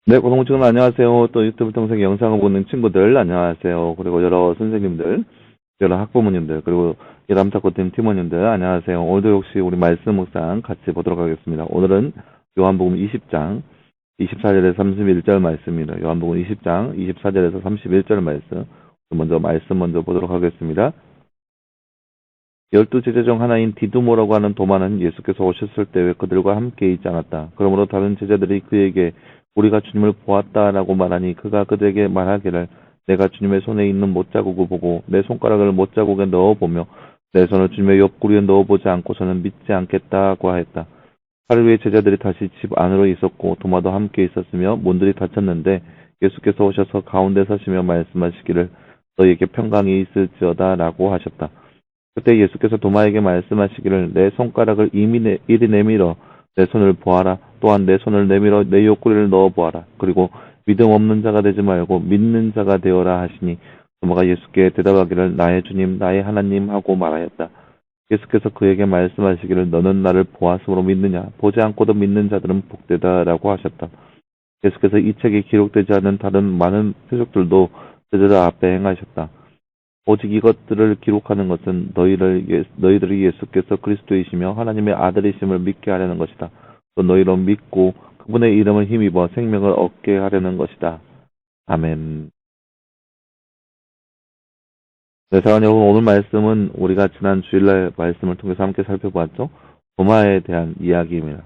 네, 고동친구 안녕하세요. 또 유튜브 통해서 영상을 보는 친구들 안녕하세요. 그리고 여러 선생님들, 여러 학부모님들, 그리고 여러 암사코팀 팀원님들 안녕하세요. 오늘도 역시 우리 말씀 묵상 같이 보도록 하겠습니다. 오늘은 요한복음 20장 24절에서 31절 말씀입니다. 요한복음 20장 24절에서 31절 말씀. 말씀 먼저 보도록 하겠습니다. 12제자 중 하나인 디두모라고 하는 도마는 예수께서 오셨을 때 왜 그들과 함께 있지 않았다. 그러므로 다른 제자들이 그에게 우리가 주님을 보았다라고 말하니 그가 그들에게 말하기를 내가 주님의 손에 있는 못자국을 보고 내 손가락을 못자국에 넣어보며 내 손을 주님의 옆구리에 넣어보지 않고서는 믿지 않겠다고 하였다. 하루 후에 제자들이 다시 집 안으로 있었고 도마도 함께 있었으며 문들이 닫혔는데 예수께서 오셔서 가운데 서시며 말씀하시기를 너희에게 평강이 있을지어다라고 하셨다. 그때 예수께서 도마에게 말씀하시기를 내 손가락을 이리 내밀어 내 손을 보아라. 또한 내 손을 내밀어 내 옆구리를 넣어 보아라. 그리고 믿음 없는 자가 되지 말고 믿는 자가 되어라 하시니 도마가 예수께 대답하기를 나의 주님 나의 하나님 하고 말하였다. 예수께서 그에게 말씀하시기를 너는 나를 보았으므로 믿느냐 보지 않고도 믿는 자들은 복되다라고 하셨다. 예수께서 이 책에 기록되지 않은 다른 많은 표적들도 제자들 앞에 행하셨다. 오직 이것들을 기록하는 것은 너희들이 예수께서 그리스도이시며 하나님의 아들이심을 믿게 하려는 것이다. 또 너희로 믿고 그분의 이름을 힘입어 생명을 얻게 하려는 것이다. 아멘. 네, 사랑하는 여러분, 오늘 말씀은 우리가 지난 주일날 말씀을 통해서 함께 살펴보았죠. 도마에 대한 이야기입니다.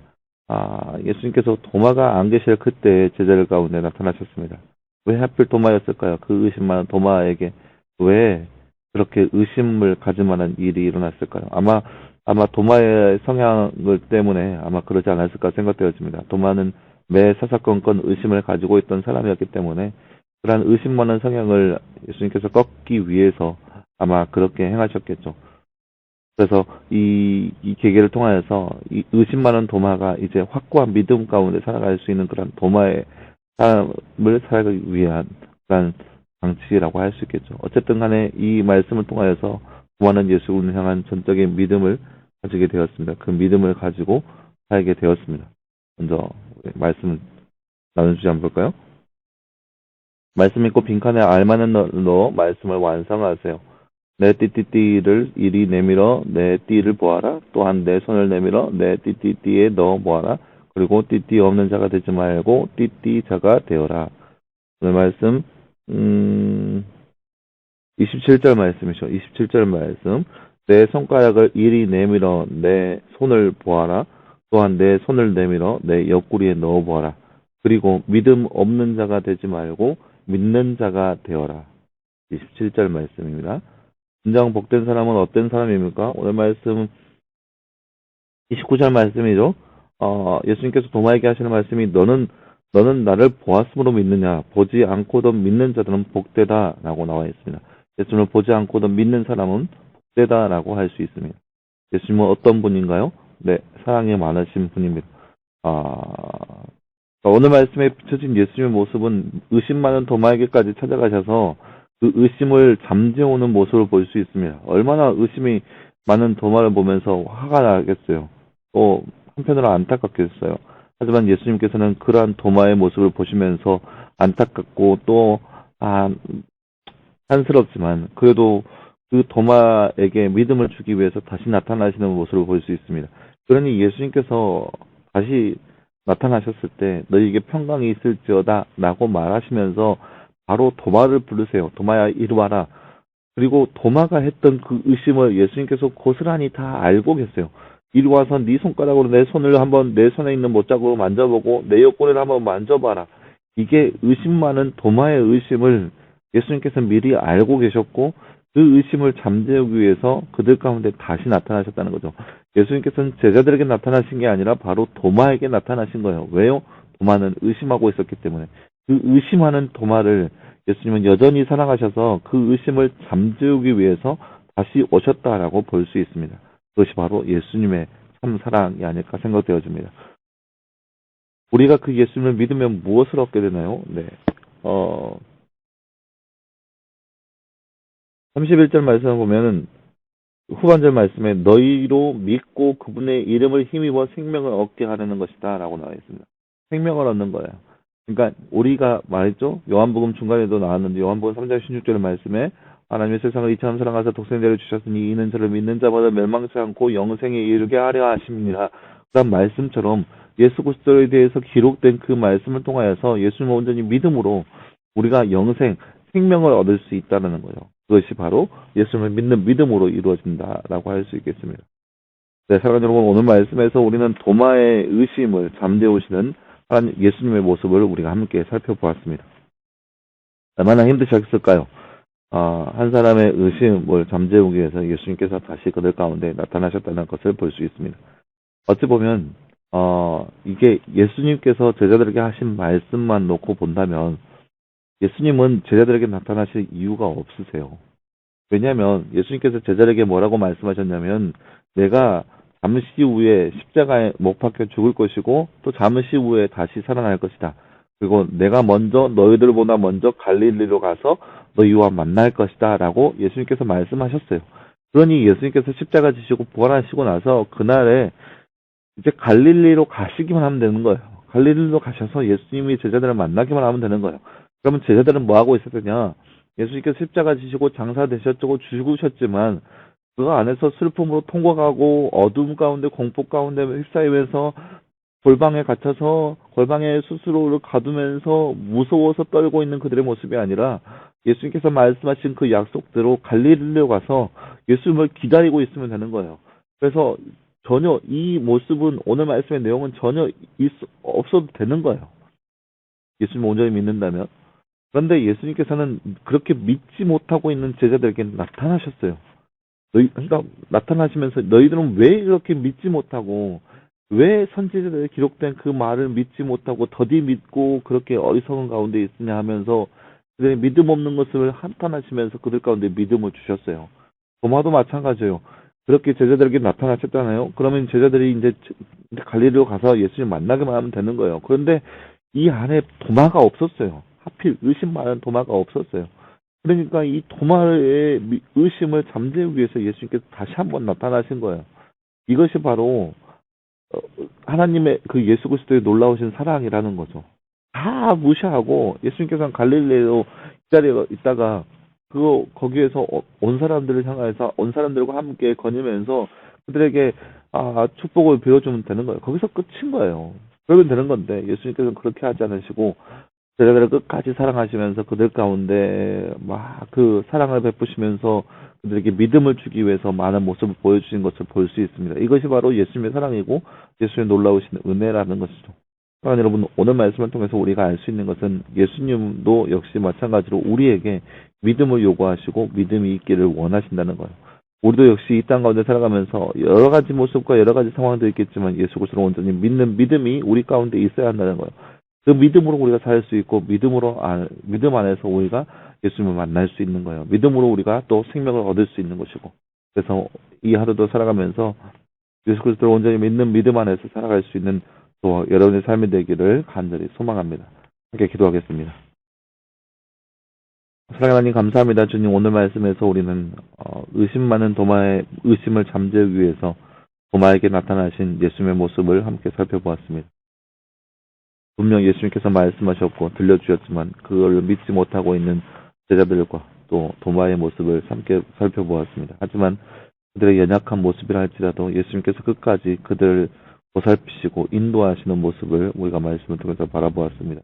예수님께서 도마가 안 계실 그때 제자들 가운데 나타나셨습니다. 왜 하필 도마였을까요? 그 의심 많은 도마에게 왜 그렇게 의심을 가질 만한 일이 일어났을까요? 아마 도마의 성향을 때문에 아마 그러지 않았을까 생각되어집니다. 도마는 매 사사건건 의심을 가지고 있던 사람이었기 때문에 그러한 의심 많은 성향을 예수님께서 꺾기 위해서 아마 그렇게 행하셨겠죠. 그래서 이 계기를 통하여서 이 의심 많은 도마가 이제 확고한 믿음 가운데 살아갈 수 있는 그런 도마의 삶을 살기 위한 그런 방치라고 할 수 있겠죠. 어쨌든 간에 이 말씀을 통하여서 도마는 예수를 향한 전적인 믿음을 가지게 되었습니다. 그 믿음을 가지고 살게 되었습니다. 먼저 말씀 나눈 주제 한번 볼까요? 말씀 읽고 빈칸에 알맞는 너 말씀을 완성하세요. 내 띠띠띠를 이리 내밀어 내 띠를 보아라. 또한 내 손을 내밀어 내 띠띠띠에 넣어 보아라. 그리고 띠띠 없는 자가 되지 말고 띠띠 자가 되어라. 오늘 말씀 27절 말씀이죠. 27절 말씀. 내 손가락을 이리 내밀어 내 손을 보아라. 또한 내 손을 내밀어 내 옆구리에 넣어 보아라. 그리고 믿음 없는 자가 되지 말고 믿는 자가 되어라. 27절 말씀입니다. 진정 복된 사람은 어떤 사람입니까? 오늘 말씀 29절 말씀이죠. 예수님께서 도마에게 하시는 말씀이 너는 나를 보았으므로 믿느냐 보지 않고도 믿는 자들은 복되다라고 나와 있습니다. 예수님을 보지 않고도 믿는 사람은 복되다라고 할 수 있습니다. 예수님은 어떤 분인가요? 네, 사랑이 많으신 분입니다. 아, 오늘 말씀에 비춰진 예수님의 모습은 의심 많은 도마에게까지 찾아가셔서 그 의심을 잠재우는 모습을 볼 수 있습니다. 얼마나 의심이 많은 도마를 보면서 화가 나겠어요. 또 한편으로 안타깝겠어요. 하지만 예수님께서는 그러한 도마의 모습을 보시면서 안타깝고 또 한스럽지만 그래도 그 도마에게 믿음을 주기 위해서 다시 나타나시는 모습을 볼 수 있습니다. 그러니 예수님께서 다시 나타나셨을 때 너희에게 평강이 있을지어다 라고 말하시면서 바로 도마를 부르세요. 도마야 이리 와라. 그리고 도마가 했던 그 의심을 예수님께서 고스란히 다 알고 계세요. 이리 와서 네 손가락으로 내 손을 한번 내 손에 있는 못자국을 만져보고 내 옆구리를 한번 만져봐라. 이게 의심 많은 도마의 의심을 예수님께서 미리 알고 계셨고 그 의심을 잠재우기 위해서 그들 가운데 다시 나타나셨다는 거죠. 예수님께서는 제자들에게 나타나신 게 아니라 바로 도마에게 나타나신 거예요. 왜요? 도마는 의심하고 있었기 때문에. 그 의심하는 도마를 예수님은 여전히 사랑하셔서 그 의심을 잠재우기 위해서 다시 오셨다라고 볼 수 있습니다. 그것이 바로 예수님의 참 사랑이 아닐까 생각되어집니다. 우리가 그 예수님을 믿으면 무엇을 얻게 되나요? 네. 31절 말씀을 보면은 후반절 말씀에 너희로 믿고 그분의 이름을 힘입어 생명을 얻게 하려는 것이다 라고 나와 있습니다. 생명을 얻는 거예요. 그러니까 우리가 말했죠. 요한복음 중간에도 나왔는데 요한복음 3장 16절 말씀에 하나님의 세상을 이처럼 사랑하사 독생자를 주셨으니 이는 저를 믿는 자마다 멸망치 않고 영생에 이르게 하려 하심이라. 그런 말씀처럼 예수 그리스도에 대해서 기록된 그 말씀을 통하여서 예수님을 온전히 믿음으로 우리가 영생, 생명을 얻을 수 있다는 거예요. 그것이 바로 예수님을 믿는 믿음으로 이루어진다라고 할 수 있겠습니다. 네, 사랑하는 여러분, 오늘 말씀에서 우리는 도마의 의심을 잠재우시는 하나님 예수님의 모습을 우리가 함께 살펴보았습니다. 얼마나 힘드셨을까요? 한 사람의 의심을 잠재우기 위해서 예수님께서 다시 그들 가운데 나타나셨다는 것을 볼 수 있습니다. 어찌 보면 이게 예수님께서 제자들에게 하신 말씀만 놓고 본다면 예수님은 제자들에게 나타나실 이유가 없으세요. 왜냐하면 예수님께서 제자들에게 뭐라고 말씀하셨냐면 내가 잠시 후에 십자가에 못 박혀 죽을 것이고 또 잠시 후에 다시 살아날 것이다. 그리고 내가 먼저 너희들보다 먼저 갈릴리로 가서 너희와 만날 것이다 라고 예수님께서 말씀하셨어요. 그러니 예수님께서 십자가 지시고 부활하시고 나서 그날에 이제 갈릴리로 가시기만 하면 되는 거예요. 갈릴리로 가셔서 예수님이 제자들을 만나기만 하면 되는 거예요. 그러면 제자들은 뭐 하고 있었느냐? 예수님께서 십자가 지시고 장사되셨고 죽으셨지만 그 안에서 슬픔으로 통곡하고 어둠 가운데 공포 가운데 휩싸이면서 골방에 갇혀서 골방에 스스로를 가두면서 무서워서 떨고 있는 그들의 모습이 아니라 예수님께서 말씀하신 그 약속대로 갈릴리로 가서 예수님을 기다리고 있으면 되는 거예요. 그래서 전혀 이 모습은 오늘 말씀의 내용은 전혀 없어도 되는 거예요. 예수님을 온전히 믿는다면. 그런데 예수님께서는 그렇게 믿지 못하고 있는 제자들에게 나타나셨어요. 그러니까 나타나시면서 너희들은 왜 이렇게 믿지 못하고 왜 선지자들에 기록된 그 말을 믿지 못하고 더디 믿고 그렇게 어리석은 가운데 있으냐 하면서 그들의 믿음 없는 것을 한탄하시면서 그들 가운데 믿음을 주셨어요. 도마도 마찬가지예요. 그렇게 제자들에게 나타나셨잖아요. 그러면 제자들이 이제 갈릴리로 가서 예수님 만나기만 하면 되는 거예요. 그런데 이 안에 도마가 없었어요. 하필 의심 많은 도마가 없었어요. 그러니까 이 도마의 의심을 잠재우기 위해서 예수님께서 다시 한번 나타나신 거예요. 이것이 바로 하나님의 그 예수 그리스도의 놀라우신 사랑이라는 거죠. 다 무시하고 예수님께서는 갈릴리로 기다려 있다가 거기에서 온 사람들을 향해서 온 사람들과 함께 거니면서 그들에게 축복을 빌어주면 되는 거예요. 거기서 끝인 거예요. 그러면 되는 건데 예수님께서는 그렇게 하지 않으시고 제자들을 끝까지 사랑하시면서 그들 가운데 막 그 사랑을 베푸시면서 그들에게 믿음을 주기 위해서 많은 모습을 보여주신 것을 볼 수 있습니다. 이것이 바로 예수님의 사랑이고 예수님의 놀라우신 은혜라는 것이죠. 사랑하는 여러분, 오늘 말씀을 통해서 우리가 알 수 있는 것은 예수님도 역시 마찬가지로 우리에게 믿음을 요구하시고 믿음이 있기를 원하신다는 거예요. 우리도 역시 이 땅 가운데 살아가면서 여러 가지 모습과 여러 가지 상황도 있겠지만 예수 그리스도를 온전히 믿는 믿음이 우리 가운데 있어야 한다는 거예요. 그 믿음으로 우리가 살 수 있고 믿음 안에서 우리가 예수님을 만날 수 있는 거예요. 믿음으로 우리가 또 생명을 얻을 수 있는 것이고. 그래서 이 하루도 살아가면서 예수 그리스도를 온전히 믿는 믿음 안에서 살아갈 수 있는 또 여러분의 삶이 되기를 간절히 소망합니다. 함께 기도하겠습니다. 사랑하는 하나님 감사합니다. 주님 오늘 말씀에서 우리는 의심 많은 도마의 의심을 잠재우기 위해서 도마에게 나타나신 예수님의 모습을 함께 살펴보았습니다. 분명 예수님께서 말씀하셨고 들려주셨지만 그걸 믿지 못하고 있는 제자들과 또 도마의 모습을 함께 살펴보았습니다. 하지만 그들의 연약한 모습이라 할지라도 예수님께서 끝까지 그들을 보살피시고 인도하시는 모습을 우리가 말씀을 통해서 바라보았습니다.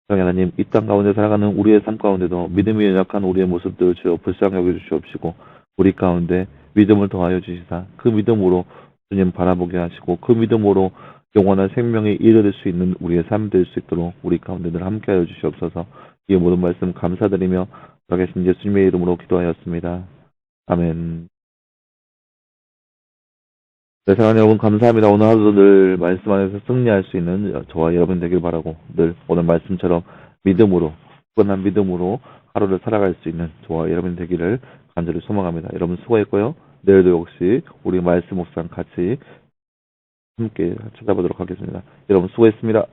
하나님, 이 땅 가운데 살아가는 우리의 삶 가운데도 믿음이 연약한 우리의 모습들을 주여 불쌍히 여겨주시옵시고 우리 가운데 믿음을 더하여 주시사 그 믿음으로 주님 바라보게 하시고 그 믿음으로 영원한 생명에 이르를 수 있는 우리의 삶 될 수 있도록 우리 가운데 늘 함께하여 주시옵소서. 이 모든 말씀 감사드리며 살아계신 예수님의 이름으로 기도하였습니다. 아멘. 네, 사랑하는 여러분 감사합니다. 오늘 하루도 늘 말씀 안에서 승리할 수 있는 저와 여러분 되길 바라고 늘 오늘 말씀처럼 믿음으로 굳건한 믿음으로 하루를 살아갈 수 있는 저와 여러분 되기를 간절히 소망합니다. 여러분 수고했고요. 내일도 역시 우리 말씀 묵상 같이 함께 찾아보도록 하겠습니다. 여러분 수고했습니다.